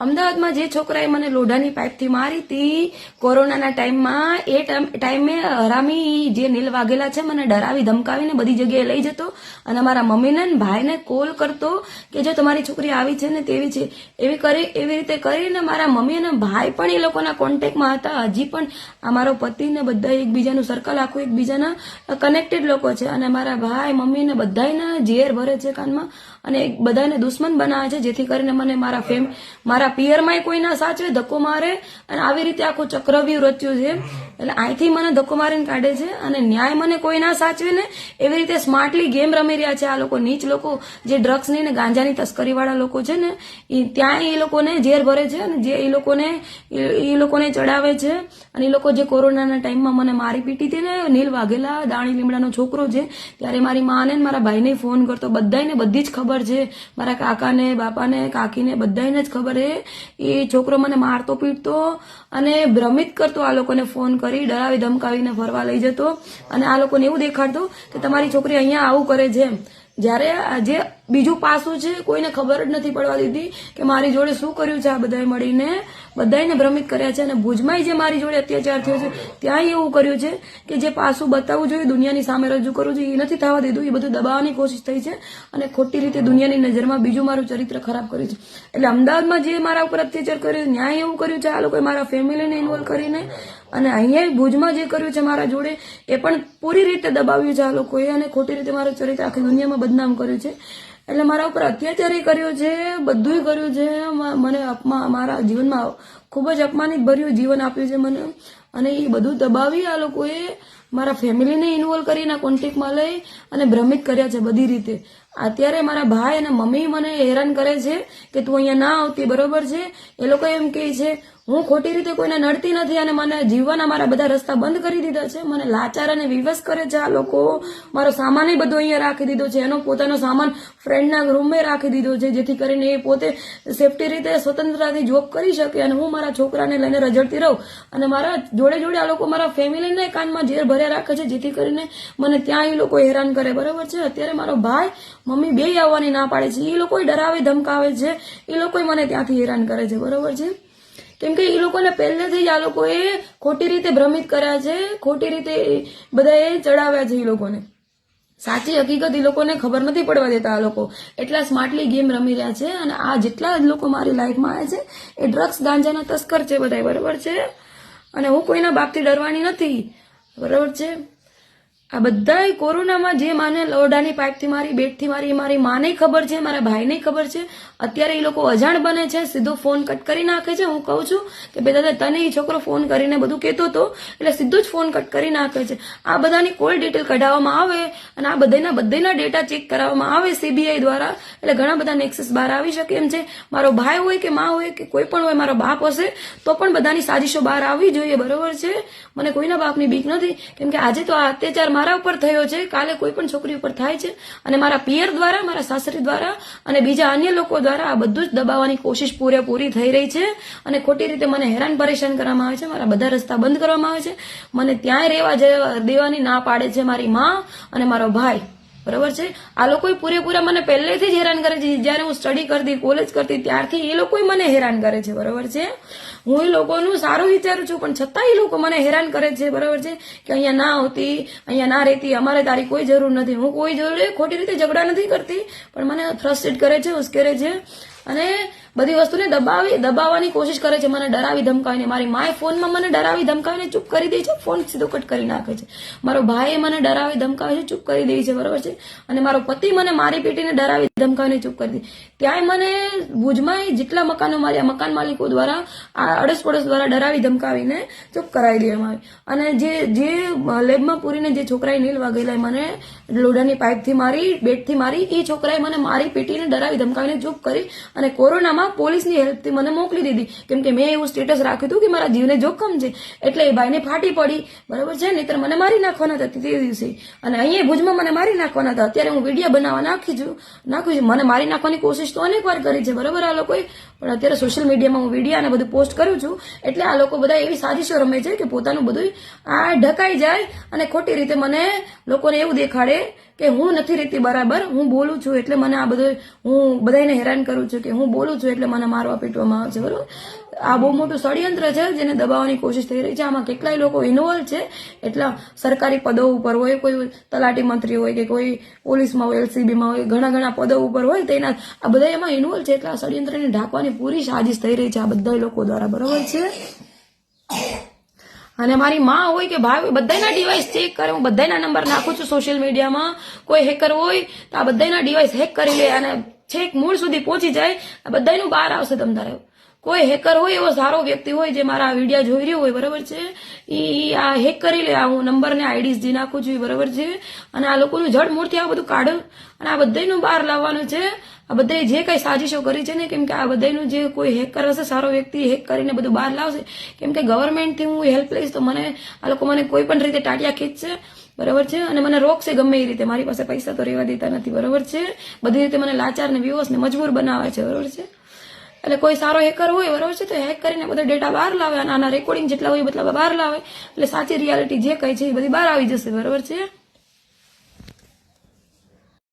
અમદાવાદમાં જે છોકરાએ મને લોઢાની પાઇપથી મારી હતી કોરોનાના ટાઈમમાં, એ ટાઈમે હરામી જે નીલ વાઘેલા છે મને ડરાવી ધમકાવીને બધી જગ્યાએ લઈ જતો અને મારા મમ્મીને ને ભાઈને કોલ કરતો કે જો તમારી છોકરી આવી છે ને તેવી છે, એવી રીતે કરીને મારા મમ્મી અને ભાઈ પણ એ લોકોના કોન્ટેક્ટમાં હતા. હજી પણ અમારો પતિ ને બધા એકબીજાનું સર્કલ આખું એકબીજાના કનેક્ટેડ લોકો છે અને મારા ભાઈ મમ્મી ને બધાના ઝેર ભરે છે કાનમાં અને બધાને દુશ્મન બનાવે છે, જેથી કરીને મને મારા પિયરમાં કોઈ ના સાચવે, ધક્કો મારે અને આવી રીતે આખું ચક્રવ્યૂહ રચ્યું છે. એટલે અહીંથી મને ધક્કો મારીને કાઢે છે અને ન્યાય મને કોઈ ના સાચવે ને એવી રીતે સ્માર્ટલી ગેમ રમી રહ્યા છે આ લોકો, નીચ લોકો જે ડ્રગ્સની ને ગાંજાની તસ્કરી વાળા લોકો છે ને, ત્યાં એ લોકોને ઝેર ભરે છે અને જે એ લોકોને ચડાવે છે. અને એ લોકો જે કોરોનાના ટાઈમમાં મને મારી પીટી હતી ને, નીલ વાઘેલા દાણી લીમડાનો છોકરો છે, ત્યારે મારી માને મારા ભાઈને ફોન કરતો, બધાને બધી જ ખબર છે, મારા કાકાને બાપાને કાકીને બધાને જ ખબર છે. એ છોકરો મને મારતો પીટતો અને ભ્રમિત કરતો, આ લોકોને ફોન કરી ડરાવી ધમકાવીને ફરવા લઈ જતો અને આ લોકોને એવું દેખાડતો કે તમારી છોકરી અહીંયા આવું કરે છે. જ્યારે જે બીજું પાસું છે કોઈને ખબર જ નથી પડવા દીધી કે મારી જોડે શું કર્યું છે. આ બધાએ મળીને બધાને ભ્રમિત કર્યા છે અને ભુજમાં જે મારી જોડે અત્યાચાર થયો છે ત્યાં એવું કર્યું છે કે જે પાસું બતાવવું જોઈએ, દુનિયાની સામે રજૂ કરવું જોઈએ, એ નથી થવા દીધું. એ બધું દબાવવાની કોશિશ થઈ છે અને ખોટી રીતે દુનિયાની નજરમાં બીજું મારું ચરિત્ર ખરાબ કર્યું છે. એટલે અમદાવાદમાં જે મારા ઉપર અત્યાચાર કર્યો છે, ન્યાય એવું કર્યું છે આ લોકોએ મારા ફેમિલીને ઇન્વોલ્વ કરીને, અને અહીંયા ભુજમાં જે કર્યું છે મારા જોડે એ પણ પૂરી રીતે દબાવ્યું છે આ લોકોએ અને ખોટી રીતે મારું ચરિત્ર આખી દુનિયામાં બદનામ કર્યું છે. એટલે મારા ઉપર અત્યાચાર કર્યો છે, બધું કર્યું છે. મને મારા જીવનમાં ખૂબ જ અપમાનિત ભર્યું જીવન આપ્યું છે મને, અને એ બધું દબાવી આ લોકોએ મારા ફેમિલીને ઇન્વોલ્વ કરીને કોન્ટેક્ટમાં લઈ અને ભ્રમિત કર્યા છે બધી રીતે. અત્યારે મારા ભાઈ અને મમ્મી મને હેરાન કરે છે કે તું અહીંયા ના આવતી, બરોબર છે. એ લોકો એમ કહે છે હું ખોટી રીતે કોઈને નડતી નથી અને મને જીવવાના મારા બધા રસ્તા બંધ કરી દીધા છે. મને લાચાર અને વિવશ કરે છે આ લોકો. મારો સામાન બધો અહીંયા રાખી દીધો છે, એનો પોતાનો સામાન ફ્રેન્ડના રૂમમાં રાખી દીધો છે, જેથી કરીને એ પોતે સેફટી રીતે સ્વતંત્રતાથી જોબ કરી શકે અને હું મારા છોકરાને લઈને રજડતી રહું. અને મારા જોડે આ લોકો મારા ફેમિલીને કાનમાં ઝેર ભર્યા રાખે છે, જેથી કરીને મને ત્યાં એ લોકો હેરાન કરે, બરોબર છે. અત્યારે મારો ભાઈ મમ્મી બે આવવાની ના પાડે છે, એ લોકો ડરાવે ધમકાવે છે, એ લોકો મને ત્યાંથી હેરાન કરે છે, બરોબર છે. કેમ કે એ લોકોને પહેલેથી જ આ લોકોએ ખોટી રીતે ભ્રમિત કર્યા છે, ખોટી રીતે બધાએ ચડાવ્યા છે. એ લોકોને સાચી હકીકત એ લોકોને ખબર નથી પડવા દેતા. આ લોકો એટલા સ્માર્ટલી ગેમ રમી રહ્યા છે અને આ જેટલા લોકો મારી લાઈફમાં આવે છે એ ડ્રગ્સ ગાંજાના તસ્કર છે બધા, બરોબર છે. અને હું કોઈના બાપથી ડરવાની નથી, બરોબર છે. આ બધા કોરોનામાં જે માને લોઢાની પાઇપથી મારી, બેટથી મારી, મારી માને ખબર છે, મારા ભાઈને ખબર છે. અત્યારે એ લોકો અજાણ બને છે, સીધો ફોન કટ કરી નાખે છે. હું કહું છું કે બે દાદા તને એ છોકરો ફોન કરીને બધું કહેતો હતો એટલે સીધું જ ફોન કટ કરી નાખે છે. આ બધાની કોલ ડિટેલ કઢાવવામાં આવે અને આ બધાના ડેટા ચેક કરાવવામાં આવે CBI દ્વારા, એટલે ઘણા બધાને એક્સેસ બહાર આવી શકે એમ છે. મારો ભાઈ હોય કે માં હોય કે કોઈ પણ હોય, મારો બાપ હશે તો પણ બધાની સાજિશો બહાર આવવી જોઈએ, બરોબર છે. મને કોઈના બાપની બીક નથી, કેમ કે આજે તો આ અત્યાચાર મારા ઉપર થયો છે, કાલે કોઈ પણ છોકરી ઉપર થાય છે અને મારા પિયર દ્વારા, મારા સાસરી દ્વારા અને બીજા અન્ય લોકો દ્વારા આ બધું જ દબાવવાની કોશિશ પૂરેપૂરી થઈ રહી છે અને ખોટી રીતે મને હેરાન પરેશાન કરવામાં આવે છે. મારા બધા રસ્તા બંધ કરવામાં આવે છે, મને ત્યાંય રહેવા દેવાની ના પાડે છે મારી માં અને મારો ભાઈ, બરોબર છે. આ લોકોએ પૂરેપૂરા મને પહેલેથી જ હેરાન કરે છે. જયારે હું સ્ટડી કરતી, કોલેજ કરતી ત્યારથી એ લોકો મને હેરાન કરે છે, બરોબર છે. હું એ લોકોનું સારું વિચારું છું પણ છતાં એ લોકો મને હેરાન કરે છે, બરોબર છે. કે અહીંયા ના આવતી, અહીંયા ના રહેતી, અમારે તારી કોઈ જરૂર નથી. હું કોઈ જોડે ખોટી રીતે ઝઘડા નથી કરતી, પણ મને ફ્રસ્ટ્રેટ કરે છે, ઉશ્કેરે છે અને બધી વસ્તુને દબાવવાની કોશિશ કરે છે, મને ડરાવી ધમકાવીને. મારી માએ ફોનમાં મને ડરાવી ધમકાવીને ચૂપ કરી દે છે, ફોન સીધો કટ કરી નાખે છે. મારો ભાઈ મને ડરાવી ધમકાવે છે, ચૂપ કરી દે છે, બરોબર છે. અને મારો પતિ મને મારી પીટીને ડરાવી ધમકાવીને ચૂપ કરી દે. ત્યાંય મને ભુજમાં જેટલા મકાનો માર્યા, મકાન માલિકો દ્વારા અડસ પડોશ દ્વારા ડરાવી ધમકાવીને ચૂપ કરાવી દેવામાં આવી. અને જે લેબમાં પૂરીને જે છોકરાએ નીલ વાઘેલાએ મને લોઢાની પાઇપથી મારી, બેટથી મારી, એ છોકરાએ મને મારી પીટીને ડરાવી ધમકાવીને ચૂપ કરી અને કોરોનામાં પોલીસની હેલ્પથી મને મોકલી દીધી. કેમ કે મેં એવું સ્ટેટસ રાખ્યું હતું કે મારા જીવને જોખમ છે, એટલે એ ભાઈને ફાટી પડી, બરોબર છે. નહીતર મને મારી નાખવાના હતા તે દિવસે, અને અહીંયા ભુજમાં મને મારી નાખવાના હતા. અત્યારે હું વિડીયો બનાવવા નાખ્યું છું. મને મારી નાખવાની કોશિશ તો અનેક વાર કરી છે, બરોબર આ લોકોએ, પણ અત્યારે સોશિયલ મીડિયામાં હું વિડીયો અને બધું પોસ્ટ કરું છું. એટલે આ લોકો બધા એવી સાજિશો રમે છે કે પોતાનું બધું આ ઢકાઈ જાય અને ખોટી રીતે મને લોકોને એવું દેખાડે કે હું નથી રહેતી બરાબર, હું બોલું છું એટલે મને આ બધું, હું બધાને હેરાન કરું છું, કે હું બોલું છું એટલે મને મારવા પીટવામાં આવે છે, બરોબર. આ બહુ મોટું ષડયંત્ર છે જેને દબાવવાની કોશિશ થઈ રહી છે. આમાં કેટલાય લોકો ઇન્વોલ્વ છે, એટલા સરકારી પદો ઉપર હોય, કોઈ તલાટી મંત્રી હોય કે કોઈ પોલીસમાં હોય, એલસીબીમાં હોય, ઘણા પદો ઉપર હોય, તેના આ બધા એમાં ઇન્વોલ્વ છે. એટલે આ ષડયંત્રને ઢાંકવાની પૂરી સાજિશ થઈ રહી છે આ બધા લોકો દ્વારા, બરોબર છે. અને મારી માં હોય કે ભાઈ હોય, બધાના ડિવાઇસ ચેક કરે. હું બધાના નંબર નાખું છું સોશિયલ મીડિયામાં. કોઈ હેકર હોય તો આ બધાના ડિવાઇસ હેક કરી લે અને છેક મૂળ સુધી પહોંચી જાય. આ બધાનું બહાર આવશે તમ તારે. કોઈ હેકર હોય, એવો સારો વ્યક્તિ હોય જે મારા વિડીયો જોઈ રહ્યો હોય, બરાબર છે, ઈ આ હેક કરી લે. હું નંબર ને આઈડીસ જે નાખું છું, બરાબર છે. અને આ લોકોનું જડ મૂળથી આ બધું કાઢું અને આ બધાનું બહાર લાવવાનું છે. આ બધા જે કઈ સાજિશો કરી છે ને, કેમ કે આ બધાનું જે કોઈ હેકર હશે, સારો વ્યક્તિ હેક કરીને બધું બહાર લાવશે. કેમ કે ગવર્મેન્ટથી હું હેલ્પ લઈશ તો મને આ લોકો મને કોઈ પણ રીતે ટાટિયા ખીચશે, બરાબર છે. અને મને રોકશે ગમે એ રીતે. મારી પાસે પૈસા તો રહેવા દેતા નથી, બરાબર છે. બધી રીતે મને લાચાર ને વિવશ ને મજબૂર બનાવે છે, બરાબર છે. એટલે કોઈ સારો હેકર હોય, બરાબર છે, તો હેક કરીને બધો ડેટા બહાર લાવે અને આના રેકોર્ડિંગ જેટલા હોય મતલબ બહાર લાવે. એટલે સાચી રિયાલિટી જે કઈ છે એ બધી બહાર આવી જશે, બરાબર છે.